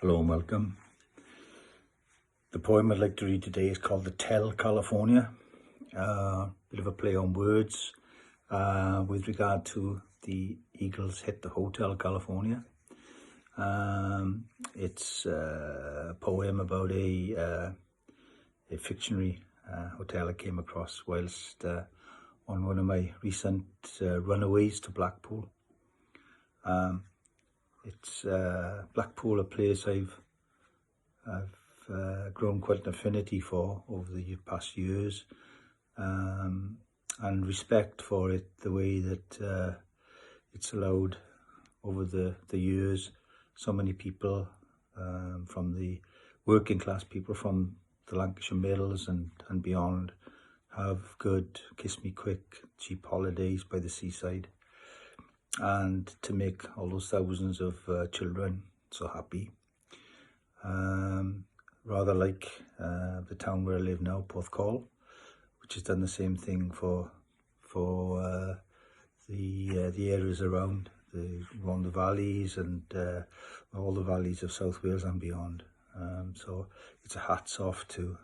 Hello and welcome. The poem I'd like to read today is called The Tell California. Bit of a play on words with regard to the Eagles hit the Hotel California. It's a poem about a fictionary hotel I came across whilst on one of my recent runaways to Blackpool. It's Blackpool, a place I've grown quite an affinity for over the past years, and respect for it, the way that it's allowed over the years so many people from the working class people from the Lancashire Mills and beyond have good, kiss me quick, cheap holidays by the seaside, and to make all those thousands of children so happy. Rather like the town where I live now, Porthcawl, which has done the same thing for the areas around the valleys and all the valleys of South Wales and beyond. So it's a hats off to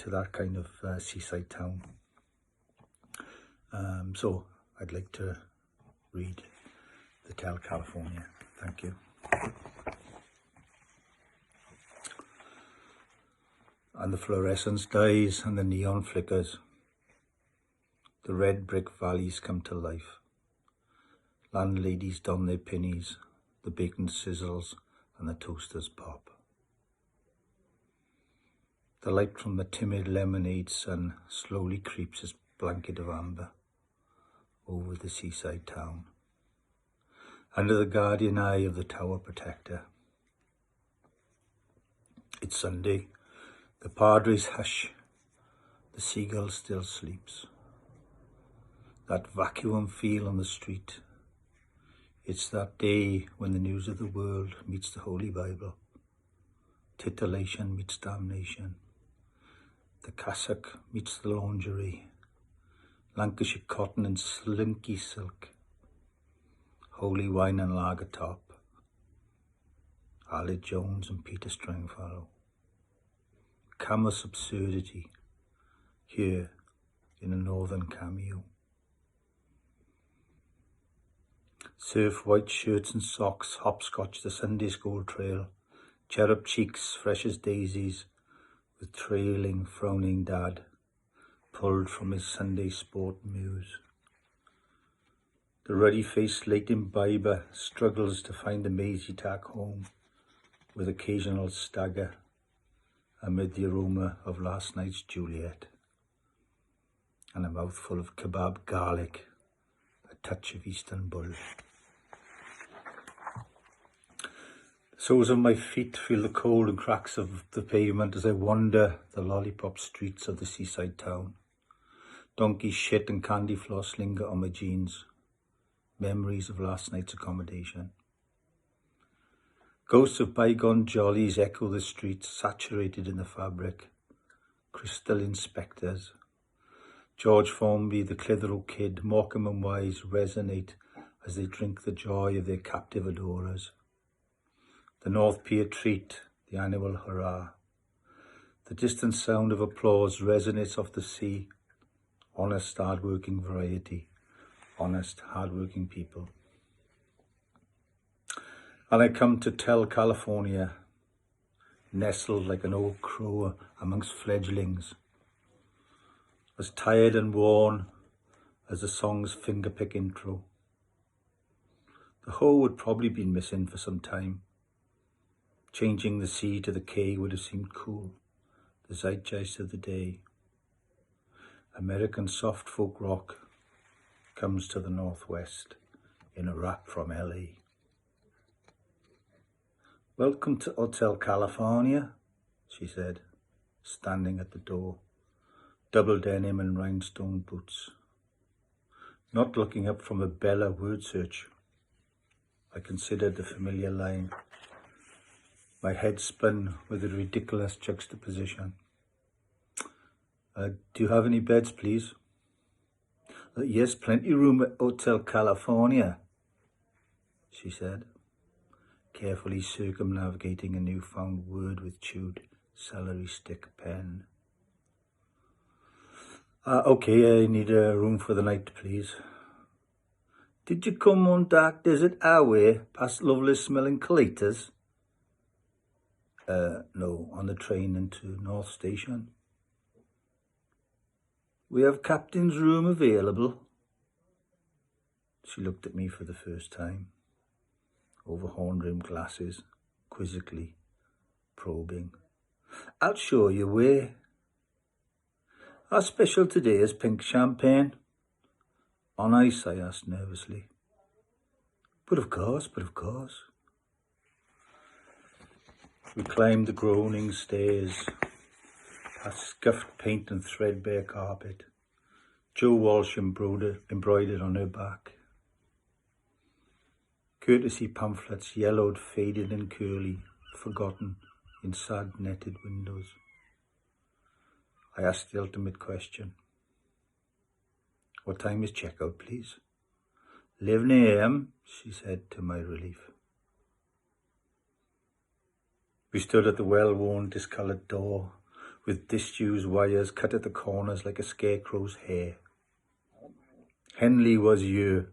that kind of seaside town. So I'd like to read The Tell California. Thank you. And the fluorescence dies and the neon flickers. The red brick valleys come to life. Landladies don their pennies, the bacon sizzles and the toasters pop. The light from the timid lemonade sun slowly creeps its blanket of amber over the seaside town, under the guardian eye of the tower protector. It's Sunday. The padres hush. The seagull still sleeps. That vacuum feel on the street. It's that day when the news of the world meets the Holy Bible. Titillation meets damnation. The cassock meets the lingerie. Lancashire cotton and slinky silk. Holy wine and lager top. Aled Jones and Peter Stringfellow. Camus absurdity here in a northern cameo. Surf white shirts and socks hopscotch the Sunday school trail, cherub cheeks fresh as daisies, with trailing, frowning dad, pulled from his Sunday sport muse. The ruddy-faced late imbiber struggles to find the mazy tack home, with occasional stagger amid the aroma of last night's Juliet, and a mouthful of kebab garlic, a touch of Eastern bull. The soles of my feet feel the cold and cracks of the pavement as I wander the lollipop streets of the seaside town. Donkey shit and candy floss linger on my jeans, memories of last night's accommodation. Ghosts of bygone jollies echo the streets, saturated in the fabric. Crystal inspectors. George Formby, the Clitheroe Kid, Morecambe and Wise resonate as they drink the joy of their captive adorers. The North Pier treat, the annual hurrah. The distant sound of applause resonates off the sea. Honest, hard-working variety. Honest, hard-working people. And I come to Tell California, nestled like an old crow amongst fledglings, as tired and worn as the song's fingerpick intro. The Ho would probably been missing for some time. Changing the C to the K would have seemed cool, the zeitgeist of the day. American soft folk rock comes to the Northwest in a rap from LA. Welcome to Hotel California, she said, standing at the door, double denim and rhinestone boots. Not looking up from a Bella word search, I considered the familiar line. My head spun with a ridiculous juxtaposition. Do you have any beds, please? Yes, plenty room at Hotel California, she said. carefully circumnavigating a newfound word with chewed celery stick pen. Okay, I need a room for the night, please. Did you come on dark desert highway past lovely smelling Colettas? No, on the train into North Station. We have captain's room available. She looked at me for the first time, over horn-rimmed glasses, quizzically, probing. I'll show you where. Our special today is pink champagne. On ice, I asked nervously. But of course. We climbed the groaning stairs, past scuffed paint and threadbare carpet. Joe Walsh embroidered on her back. Courtesy pamphlets, yellowed, faded and curly, forgotten in sad netted windows. I asked the ultimate question. What time is checkout, please? 11 a.m., she said to my relief. We stood at the well-worn, discoloured door, with disused wires cut at the corners like a scarecrow's hair. Henley was here,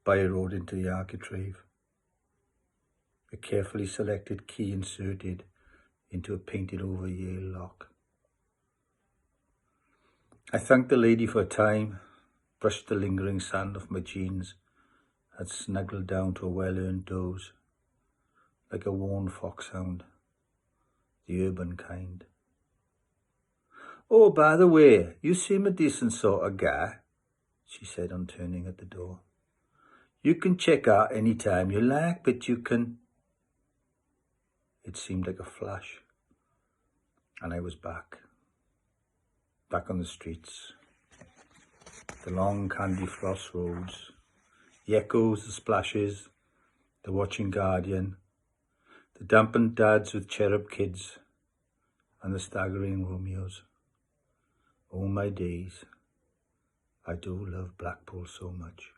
by a road into the architrave. A carefully selected key inserted into a painted-over Yale lock. I thanked the lady for her time, brushed the lingering sand off my jeans, had snuggled down to a well-earned doze, like a worn foxhound, the urban kind. Oh, by the way, you seem a decent sort of guy, she said on turning at the door. You can check out any time you like, but you can... It seemed like a flash, and I was back on the streets, the long candy frost roads, the echoes, the splashes, the watching guardian, the dampened dads with cherub kids, and the staggering Romeos. Oh my days, I do love Blackpool so much.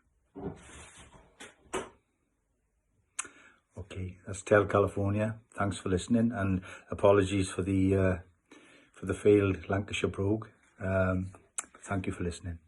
Okay, that's Tell California. Thanks for listening, and apologies for the failed Lancashire brogue. Thank you for listening.